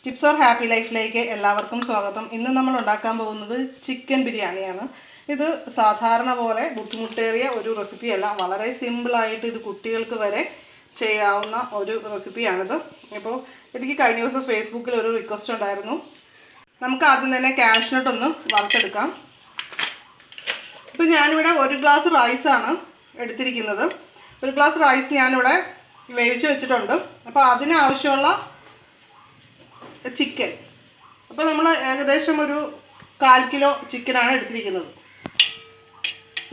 Tips or happy ലൈഫിലേക്ക് എല്ലാവർക്കും സ്വാഗതം. ഇന്ന് നമ്മൾ ഉണ്ടാക്കാൻ പോകുന്നത് ചിക്കൻ ബിരിയാണിയാണ്. ഇത് സാധാരണ പോലെ ബുദ്ധിമുട്ടേറിയ ഒരു റെസിപ്പിയല്ല, വളരെ സിമ്പിളായിട്ട് ഇത് കുട്ടികൾക്ക് വരെ ചെയ്യാവുന്ന ഒരു റെസിപ്പിയാണിത്. അപ്പോൾ എനിക്ക് കഴിഞ്ഞ ദിവസം ഫേസ്ബുക്കിൽ ഒരു റിക്വസ്റ്റ് ഉണ്ടായിരുന്നു. നമുക്ക് ആദ്യം തന്നെ കാഷ്നട്ട് ഒന്ന് വറുത്തെടുക്കാം. ഇപ്പോൾ ഞാനിവിടെ 1 ഗ്ലാസ് റൈസാണ് എടുത്തിരിക്കുന്നത്. 1 ഗ്ലാസ് റൈസ് ഞാനിവിടെ വേവിച്ച് വെച്ചിട്ടുണ്ട്. അപ്പോൾ അതിനാവശ്യമുള്ള ചിക്കൻ, അപ്പോൾ നമ്മൾ ഏകദേശം ഒരു 1/4 കിലോ ചിക്കനാണ് എടുത്തിരിക്കുന്നത്.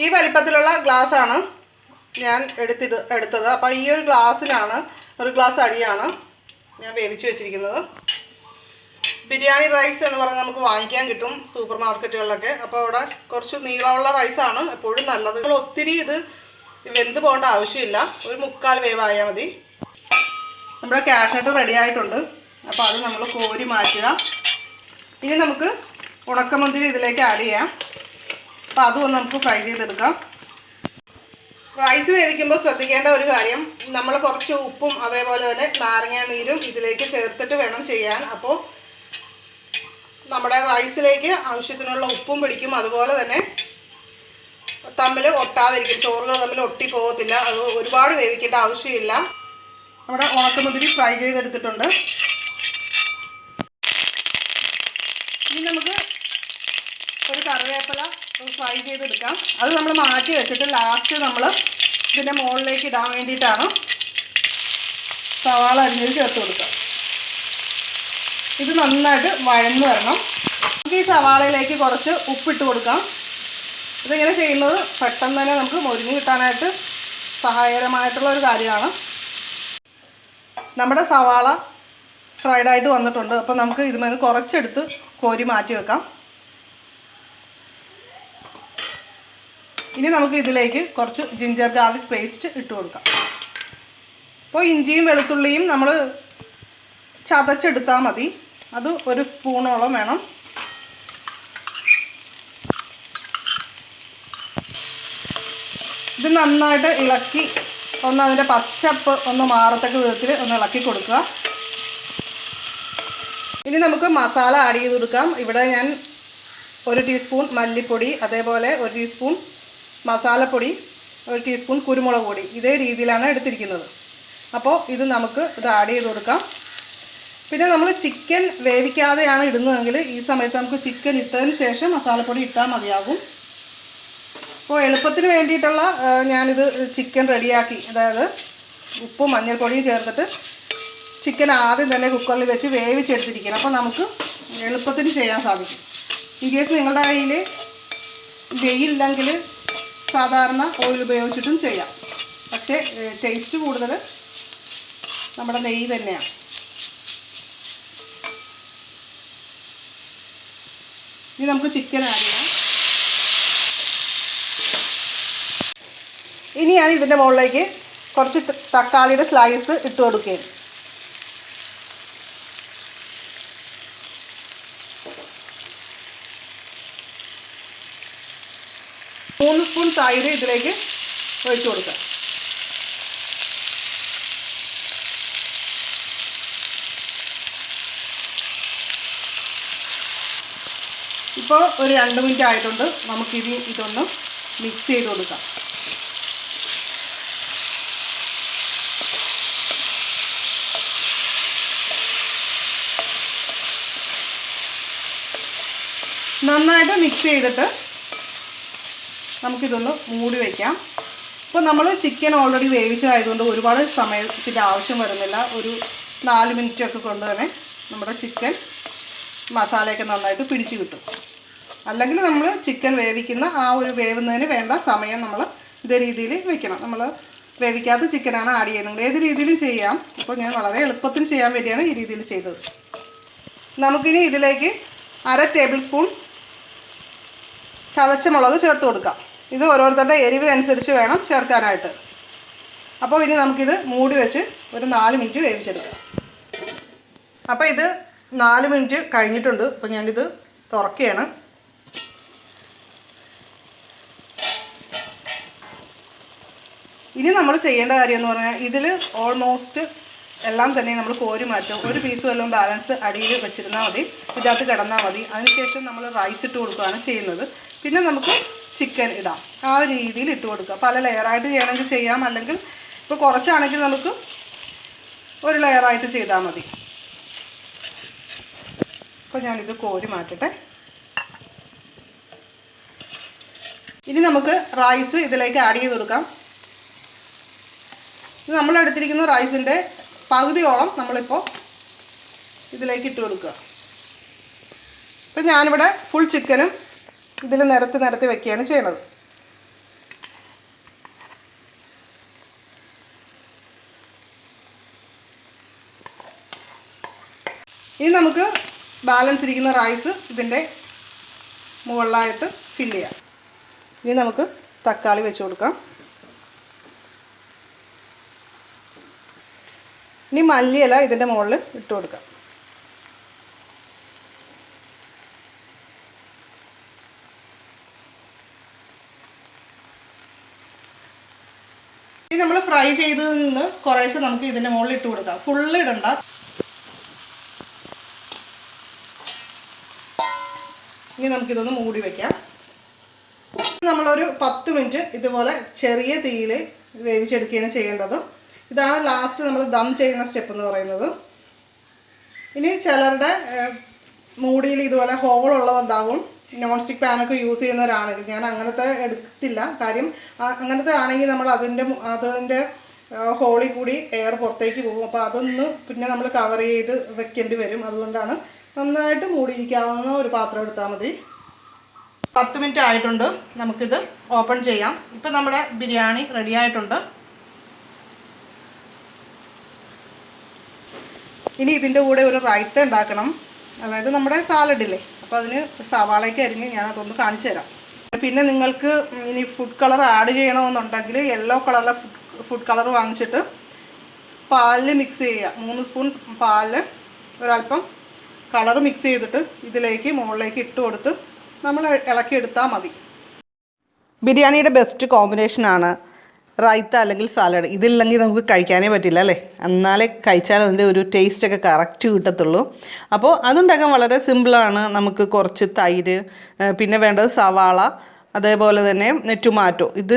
ഈ വലിപ്പത്തിലുള്ള ഗ്ലാസ്സാണ് ഞാൻ എടുത്തത്. അപ്പോൾ ഈ ഒരു ഗ്ലാസ്സിലാണ് 1 ഗ്ലാസ് അരിയാണ് ഞാൻ വേവിച്ച് വെച്ചിരിക്കുന്നത്. ബിരിയാണി റൈസ് എന്ന് പറഞ്ഞാൽ നമുക്ക് വാങ്ങിക്കാൻ കിട്ടും സൂപ്പർ മാർക്കറ്റുകളിലൊക്കെ. അപ്പോൾ അവിടെ കുറച്ച് നീളമുള്ള റൈസാണ് എപ്പോഴും നല്ലത്. നമ്മൾ ഒത്തിരി ഇത് വെന്ത് പോകേണ്ട ആവശ്യമില്ല, ഒരു 1/4 വേവായാൽ മതി. നമ്മുടെ കാഷ്നട്ട് റെഡി ആയിട്ടുണ്ട്. അപ്പോൾ അത് നമ്മൾ കോരി മാറ്റുക. ഇനി നമുക്ക് ഉണക്കമുന്തിരി ഇതിലേക്ക് ആഡ് ചെയ്യാം. അപ്പോൾ അതും ഒന്ന് നമുക്ക് ഫ്രൈ ചെയ്തെടുക്കാം. റൈസ് വേവിക്കുമ്പോൾ ശ്രദ്ധിക്കേണ്ട ഒരു കാര്യം, നമ്മൾ കുറച്ച് ഉപ്പും അതേപോലെ തന്നെ നാരങ്ങാ നീരും ഇതിലേക്ക് ചേർത്തിട്ട് വേണം ചെയ്യാൻ. അപ്പോൾ നമ്മുടെ റൈസിലേക്ക് ആവശ്യത്തിനുള്ള ഉപ്പും പിടിക്കും, അതുപോലെ തന്നെ തമ്മിൽ ഒട്ടാതിരിക്കും, ചോറുകൾ തമ്മിൽ ഒട്ടി പോകത്തില്ല. അത് ഒരുപാട് വേവിക്കേണ്ട ആവശ്യമില്ല. നമ്മുടെ ഉണക്കമുന്തിരി ഫ്രൈ ചെയ്തെടുത്തിട്ടുണ്ട്. ഇനി നമുക്ക് ഒരു കറിവേപ്പില ഫ്രൈ ചെയ്തെടുക്കാം. അത് നമ്മൾ മാറ്റി വെച്ചിട്ട് ലാസ്റ്റ് നമ്മൾ ഇതിൻ്റെ മുകളിലേക്ക് ഇടാൻ വേണ്ടിയിട്ടാണ് സവാള അരിഞ്ഞത് ചേർത്ത് കൊടുക്കുക. ഇത് നന്നായിട്ട് വഴന്ന് വരണം. നമുക്ക് ഈ സവാളയിലേക്ക് കുറച്ച് ഉപ്പിട്ട് കൊടുക്കാം. ഇതിങ്ങനെ ചെയ്യുന്നത് പെട്ടെന്ന് തന്നെ നമുക്ക് മൊരിഞ്ഞ് കിട്ടാനായിട്ട് സഹായകരമായിട്ടുള്ള ഒരു കാര്യമാണ്. നമ്മുടെ സവാള ഫ്രൈഡായിട്ട് വന്നിട്ടുണ്ട്. അപ്പോൾ നമുക്ക് ഇതിൽ കുറച്ചെടുത്ത് കോരി മാറ്റി വെക്കാം. ഇനി നമുക്ക് ഇതിലേക്ക് കുറച്ച് ജിഞ്ചർ ഗാർലിക് പേസ്റ്റ് ഇട്ട് കൊടുക്കാം. അപ്പോൾ ഇഞ്ചിയും വെളുത്തുള്ളിയും നമ്മൾ ചതച്ചെടുത്താൽ മതി. അത് 1 സ്പൂണോളം വേണം. ഇത് നന്നായിട്ട് ഇളക്കി ഒന്ന് അതിൻ്റെ പച്ചപ്പ് ഒന്ന് മാറത്തക്ക വിധത്തിൽ ഒന്ന് ഇളക്കി കൊടുക്കുക. ഇനി നമുക്ക് മസാല ആഡ് ചെയ്ത് കൊടുക്കാം. ഇവിടെ ഞാൻ 1 ടീസ്പൂൺ മല്ലിപ്പൊടി, അതേപോലെ 1 ടീസ്പൂൺ മസാലപ്പൊടി, 1 ടീസ്പൂൺ കുരുമുളക് പൊടി, ഇതേ രീതിയിലാണ് എടുത്തിരിക്കുന്നത്. അപ്പോൾ ഇത് നമുക്ക് ആഡ് ചെയ്ത് കൊടുക്കാം. പിന്നെ നമ്മൾ ചിക്കൻ വേവിക്കാതെയാണ് ഇടുന്നതെങ്കിൽ ഈ സമയത്ത് നമുക്ക് ചിക്കൻ ഇട്ടതിന് ശേഷം മസാലപ്പൊടി ഇട്ടാൽ മതിയാകും. അപ്പോൾ എളുപ്പത്തിന് വേണ്ടിയിട്ടുള്ള ഞാനിത് ചിക്കൻ റെഡിയാക്കി, അതായത് ഉപ്പും മഞ്ഞൾപ്പൊടിയും ചേർത്തിട്ട് ചിക്കൻ ആദ്യം തന്നെ കുക്കറിൽ വെച്ച് വേവിച്ചെടുത്തിരിക്കണം. അപ്പോൾ നമുക്ക് എളുപ്പത്തിന് ചെയ്യാൻ സാധിക്കും. ഇൻ കേസ് നിങ്ങളുടെ കയ്യിൽ നെയ്യില്ലെങ്കിൽ സാധാരണ ഓയിൽ ഉപയോഗിച്ചിട്ടും ചെയ്യാം. പക്ഷേ ടേസ്റ്റ് കൂടുതൽ നമ്മുടെ നെയ്യ് തന്നെയാണ്. ഇനി നമുക്ക് ചിക്കൻ ആഡ് ചെയ്യാം. ഇനി ഞാൻ ഇതിൻ്റെ മുകളിലേക്ക് കുറച്ച് തക്കാളിയുടെ സ്ലൈസ് ഇട്ട് കൊടുക്കുകയും 3 സ്പൂൺ തൈര് ഇതിലേക്ക് ഒഴിച്ചു കൊടുക്കാം. ഇപ്പോൾ ഒരു 2 മിനിറ്റ് ആയിട്ടുണ്ട്. നമുക്കിനി ഇതൊന്ന് മിക്സ് ചെയ്ത് കൊടുക്കാം. നന്നായിട്ട് മിക്സ് ചെയ്തിട്ട് നമുക്കിതൊന്ന് മൂടി വയ്ക്കാം. ഇപ്പോൾ നമ്മൾ ചിക്കൻ ഓൾറെഡി വേവിച്ചതായതുകൊണ്ട് ഒരുപാട് സമയത്തിൻ്റെ ആവശ്യം വരുന്നില്ല. ഒരു 4 മിനിറ്റൊക്കെ കൊണ്ട് തന്നെ നമ്മുടെ ചിക്കൻ മസാലയൊക്കെ നന്നായിട്ട് പിടിച്ച് കിട്ടും. അല്ലെങ്കിൽ നമ്മൾ ചിക്കൻ വേവിക്കുന്ന ആ ഒരു വേവുന്നതിന് വേണ്ട സമയം നമ്മൾ ഇതേ രീതിയിൽ വെക്കണം. നമ്മൾ വേവിക്കാത്ത ചിക്കനാണ് ആഡ് ചെയ്യുന്നത്, ഏത് രീതിയിലും ചെയ്യാം. അപ്പോൾ ഞാൻ വളരെ എളുപ്പത്തിൽ ചെയ്യാൻ വേണ്ടിയാണ് ഈ രീതിയിൽ ചെയ്തത്. നമുക്കിനി ഇതിലേക്ക് 1/2 ടേബിൾ സ്പൂൺ ചതച്ച മുളക് ചേർത്ത് കൊടുക്കാം. ഇത് ഓരോരുത്തരുടെ എരിവിനനുസരിച്ച് വേണം ചേർക്കാനായിട്ട്. അപ്പോൾ ഇനി നമുക്കിത് മൂടി വെച്ച് ഒരു 4 മിനിറ്റ് വേവിച്ചെടുക്കാം. അപ്പോൾ ഇത് 4 മിനിറ്റ് കഴിഞ്ഞിട്ടുണ്ട്. അപ്പോൾ ഞാനിത് തുറക്കുകയാണ്. ഇനി നമ്മൾ ചെയ്യേണ്ട കാര്യം എന്ന് പറഞ്ഞാൽ ഇതിൽ ഓൾമോസ്റ്റ് എല്ലാം തന്നെ നമ്മൾ കോരി മാറ്റും. ഒരു പീസ് വല്ലതും ബാലൻസ് അടിയിൽ വെച്ചിരുന്നാൽ മതി, ഇതിനകത്ത് കിടന്നാൽ മതി. അതിനുശേഷം നമ്മൾ റൈസ് ഇട്ട് കൊടുക്കുകയാണ് ചെയ്യുന്നത്. പിന്നെ നമുക്ക് ചിക്കൻ ഇടാം. ആ ഒരു രീതിയിൽ ഇട്ട് കൊടുക്കുക. പല ലെയറായിട്ട് ചെയ്യണമെങ്കിൽ ചെയ്യാം, അല്ലെങ്കിൽ ഇപ്പോൾ കുറച്ചാണെങ്കിൽ നമുക്ക് ഒരു ലെയറായിട്ട് ചെയ്താൽ മതി. അപ്പോൾ ഞാനിത് കോരി മാറ്റട്ടെ. ഇനി നമുക്ക് റൈസ് ഇതിലേക്ക് ആഡ് ചെയ്ത് കൊടുക്കാം. ഇത് നമ്മളെടുത്തിരിക്കുന്ന റൈസിൻ്റെ പകുതിയോളം നമ്മളിപ്പോൾ ഇതിലേക്ക് ഇട്ട് കൊടുക്കുക. ഇപ്പം ഞാനിവിടെ ഫുൾ ചിക്കനും ഇതിൽ നിരത്തി വയ്ക്കുകയാണ് ചെയ്യണത്. ഇനി നമുക്ക് ബാലൻസ് ഇരിക്കുന്ന റൈസ് ഇതിൻ്റെ മുകളിലായിട്ട് ഫില്ല് ചെയ്യാം. ഇനി നമുക്ക് തക്കാളി വെച്ച് കൊടുക്കാം. ഇനി മല്ലിയില ഇതിൻ്റെ മുകളിൽ ഇട്ട് കൊടുക്കാം. ഇനി നമ്മൾ ഫ്രൈ ചെയ്തതിൽ നിന്ന് കുറേശ്ശെ നമുക്ക് ഇതിൻ്റെ മുകളിൽ ഇട്ട് കൊടുക്കാം. ഫുള്ള് ഇടണ്ട. ഇനി നമുക്കിതൊന്ന് മൂടി വയ്ക്കാം. നമ്മളൊരു 10 മിനിറ്റ് ഇതുപോലെ ചെറിയ തീയിൽ വേവിച്ചെടുക്കുകയാണ് ചെയ്യേണ്ടത്. ഇതാണ് ലാസ്റ്റ് നമ്മൾ ദം ചെയ്യുന്ന സ്റ്റെപ്പ് എന്ന് പറയുന്നത്. ഇനി ചിലരുടെ മൂടിയിൽ ഇതുപോലെ ഹോളുള്ളതുണ്ടാകും. നോൺ സ്റ്റിക്ക് പാനൊക്കെ യൂസ് ചെയ്യുന്നവരാണെങ്കിൽ, ഞാൻ അങ്ങനത്തെ എടുത്തില്ല. കാര്യം അങ്ങനത്തെ ആണെങ്കിൽ നമ്മൾ അതിൻ്റെ ഹോളിൽ കൂടി എയർ പുറത്തേക്ക് പോകും. അപ്പോൾ അതൊന്ന് പിന്നെ നമ്മൾ കവർ ചെയ്ത് വെക്കേണ്ടി വരും. അതുകൊണ്ടാണ് നന്നായിട്ട് മൂടിയിരിക്കാവുന്ന ഒരു പാത്രം എടുത്താൽ മതി. 10 മിനിറ്റ് ആയിട്ടുണ്ട്. നമുക്കിത് ഓപ്പൺ ചെയ്യാം. ഇപ്പം നമ്മുടെ ബിരിയാണി റെഡി ആയിട്ടുണ്ട്. ഇനി ഇതിൻ്റെ കൂടെ ഒരു റൈത്ത ഉണ്ടാക്കണം. അതായത് നമ്മുടെ സാലഡില്ലേ, അപ്പോൾ അതിന് സവാളയ്ക്ക് അരിഞ്ഞ് ഞാനതൊന്ന് കാണിച്ചു തരാം. പിന്നെ നിങ്ങൾക്ക് ഇനി ഫുഡ് കളർ ആഡ് ചെയ്യണമെന്നുണ്ടെങ്കിൽ യെല്ലോ കളറിലെ ഫുഡ് കളർ വാങ്ങിച്ചിട്ട് പാലിൽ മിക്സ് ചെയ്യുക. 3 സ്പൂൺ പാലിൽ ഒരല്പം കളർ മിക്സ് ചെയ്തിട്ട് ഇതിലേക്ക് മുകളിലേക്ക് ഇട്ട് കൊടുത്ത് നമ്മൾ ഇളക്കിയെടുത്താൽ മതി. ബിരിയാണിയുടെ ബെസ്റ്റ് കോമ്പിനേഷനാണ് റൈത്ത അല്ലെങ്കിൽ സാലഡ്. ഇതില്ലെങ്കിൽ നമുക്ക് കഴിക്കാനേ പറ്റില്ല അല്ലേ. എന്നാലേ കഴിച്ചാൽ അതിൻ്റെ ഒരു ടേസ്റ്റൊക്കെ കറക്റ്റ് കിട്ടത്തുള്ളൂ. അപ്പോൾ അതുണ്ടാക്കാൻ വളരെ സിമ്പിളാണ്. നമുക്ക് കുറച്ച് തൈര്, പിന്നെ വേണ്ടത് സവാള, അതേപോലെ തന്നെ ടൊമാറ്റോ. ഇത്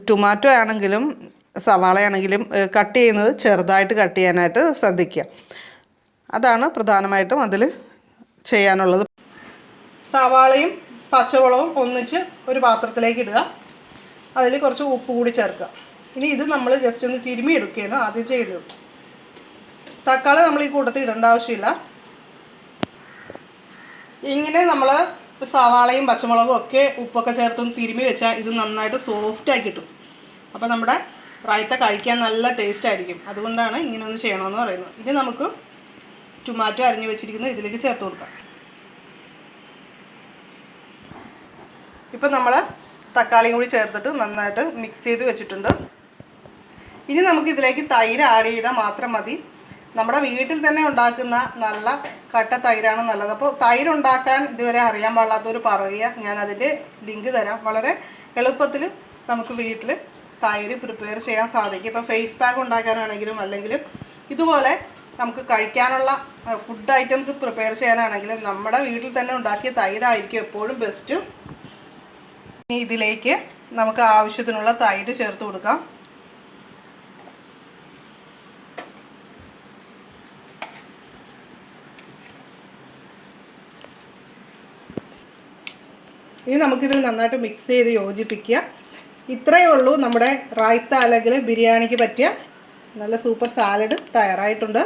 ടൊമാറ്റോ ആണെങ്കിലും സവാളയാണെങ്കിലും കട്ട് ചെയ്യുന്നത് ചെറുതായിട്ട് കട്ട് ചെയ്യാനായിട്ട് ശ്രദ്ധിക്കുക. അതാണ് പ്രധാനമായിട്ടും അതിൽ ചെയ്യാനുള്ളത്. സവാളയും പച്ചമുളകും ഒന്നിച്ച് ഒരു പാത്രത്തിലേക്ക് ഇടുക. അതിൽ കുറച്ച് ഉപ്പ് കൂടി ചേർക്കുക. ഇനി ഇത് നമ്മൾ ജസ്റ്റ് ഒന്ന് തിരുമ്മി എടുക്കുകയാണ് ആദ്യം ചെയ്യുന്നത്. തക്കാളി നമ്മൾ ഈ കൂട്ടത്തിൽ ഇടേണ്ട ആവശ്യമില്ല. ഇങ്ങനെ നമ്മൾ സവാളയും പച്ചമുളകും ഒക്കെ ഉപ്പൊക്കെ ചേർത്തൊന്ന് തിരുമ്മി വെച്ചാൽ ഇത് നന്നായിട്ട് സോഫ്റ്റായി കിട്ടും. അപ്പോൾ നമ്മുടെ റൈത്ത കഴിക്കാൻ നല്ല ടേസ്റ്റ് ആയിരിക്കും. അതുകൊണ്ടാണ് ഇങ്ങനെ ഒന്ന് ചെയ്യണമെന്ന് പറയുന്നത്. ഇനി നമുക്ക് ടൊമാറ്റോ അരിഞ്ഞ് വെച്ചിരിക്കുന്നത് ഇതിലേക്ക് ചേർത്ത് കൊടുക്കാം. ഇപ്പം നമ്മൾ തക്കാളിയും കൂടി ചേർത്തിട്ട് നന്നായിട്ട് മിക്സ് ചെയ്ത് വെച്ചിട്ടുണ്ട്. ഇനി നമുക്കിതിലേക്ക് തൈര് ആഡ് ചെയ്താൽ മാത്രം മതി. നമ്മുടെ വീട്ടിൽ തന്നെ ഉണ്ടാക്കുന്ന നല്ല കട്ട തൈരാണ് നല്ലത്. അപ്പോൾ തൈര് ഉണ്ടാക്കാൻ ഇതുവരെ അറിയാൻ പാടില്ലാത്തവർ പറയുക, ഞാനതിൻ്റെ ലിങ്ക് തരാം. വളരെ എളുപ്പത്തിൽ നമുക്ക് വീട്ടിൽ തൈര് പ്രിപ്പയർ ചെയ്യാൻ സാധിക്കും. ഇപ്പോൾ ഫേസ് പാക്ക് ഉണ്ടാക്കാനാണെങ്കിലും അല്ലെങ്കിൽ ഇതുപോലെ നമുക്ക് കഴിക്കാനുള്ള ഫുഡ് ഐറ്റംസ് പ്രിപ്പയർ ചെയ്യാനാണെങ്കിലും നമ്മുടെ വീട്ടിൽ തന്നെ ഉണ്ടാക്കിയ തൈരായിരിക്കും എപ്പോഴും ബെസ്റ്റ്. ഇനി ഇതിലേക്ക് നമുക്ക് ആവശ്യത്തിനുള്ള തൈര് ചേർത്ത് കൊടുക്കാം. ഇനി നമുക്കിത് നന്നായിട്ട് മിക്സ് ചെയ്ത് യോജിപ്പിക്കുക. ഇത്രയേ ഉള്ളൂ, നമ്മുടെ റൈത്ത അല്ലെങ്കിൽ ബിരിയാണിക്ക് പറ്റിയ നല്ല സൂപ്പർ സാലഡ് തയ്യാറായിട്ടുണ്ട്.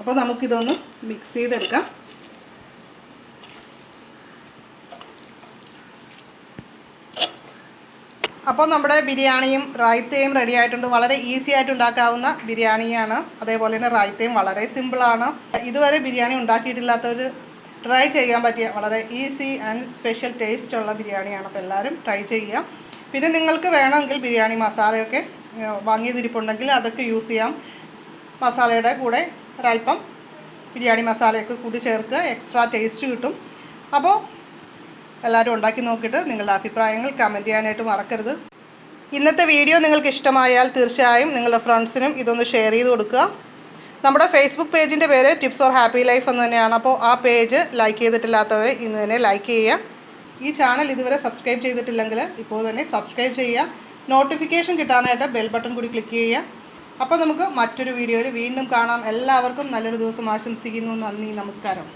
അപ്പോൾ നമുക്കിതൊന്ന് മിക്സ് ചെയ്തെടുക്കാം. അപ്പോൾ നമ്മുടെ ബിരിയാണിയും റൈത്തയും റെഡി ആയിട്ടുണ്ട്. വളരെ ഈസി ആയിട്ട് ഉണ്ടാക്കാവുന്ന ബിരിയാണിയാണ്. അതേപോലെ തന്നെ റൈത്തയും വളരെ സിമ്പിളാണ്. ഇതുവരെ ബിരിയാണി ഉണ്ടാക്കിയിട്ടില്ലാത്തവർ ട്രൈ ചെയ്യാൻ പറ്റിയ വളരെ ഈസി ആൻഡ് സ്പെഷ്യൽ ടേസ്റ്റുള്ള ബിരിയാണിയാണ്. അപ്പോൾ എല്ലാവരും ട്രൈ ചെയ്യുക. പിന്നെ നിങ്ങൾക്ക് വേണമെങ്കിൽ ബിരിയാണി മസാലയൊക്കെ വാങ്ങിയതിരിപ്പുണ്ടെങ്കിൽ അതൊക്കെ യൂസ് ചെയ്യാം. മസാലയുടെ കൂടെ ഒരല്പം ബിരിയാണി മസാലയൊക്കെ കൂടി ചേർക്കുക, എക്സ്ട്രാ ടേസ്റ്റ് കിട്ടും. അപ്പോൾ എല്ലാവരും ഉണ്ടാക്കി നോക്കിയിട്ട് നിങ്ങളുടെ അഭിപ്രായങ്ങൾ കമൻറ്റ് ചെയ്യാനായിട്ട് മറക്കരുത്. ഇന്നത്തെ വീഡിയോ നിങ്ങൾക്ക് ഇഷ്ടമായാൽ തീർച്ചയായും നിങ്ങളുടെ ഫ്രണ്ട്സിനും ഇതൊന്ന് ഷെയർ ചെയ്ത് കൊടുക്കുക. നമ്മുടെ ഫേസ്ബുക്ക് പേജിൻ്റെ പേര് ടിപ്സ് ഓർ ഹാപ്പി ലൈഫ് എന്ന് തന്നെയാണ്. അപ്പോൾ ആ പേജ് ലൈക്ക് ചെയ്തിട്ടില്ലാത്തവർ ഇന്ന് തന്നെ ലൈക്ക് ചെയ്യുക. ഈ ചാനൽ ഇതുവരെ സബ്സ്ക്രൈബ് ചെയ്തിട്ടില്ലെങ്കിൽ ഇപ്പോൾ തന്നെ സബ്സ്ക്രൈബ് ചെയ്യുക. നോട്ടിഫിക്കേഷൻ കിട്ടാനായിട്ട് ബെൽ ബട്ടൺ കൂടി ക്ലിക്ക് ചെയ്യുക. അപ്പോൾ നമുക്ക് മറ്റൊരു വീഡിയോയിൽ വീണ്ടും കാണാം. എല്ലാവർക്കും നല്ലൊരു ദിവസം ആശംസിക്കുന്നു. നന്ദി, നമസ്കാരം.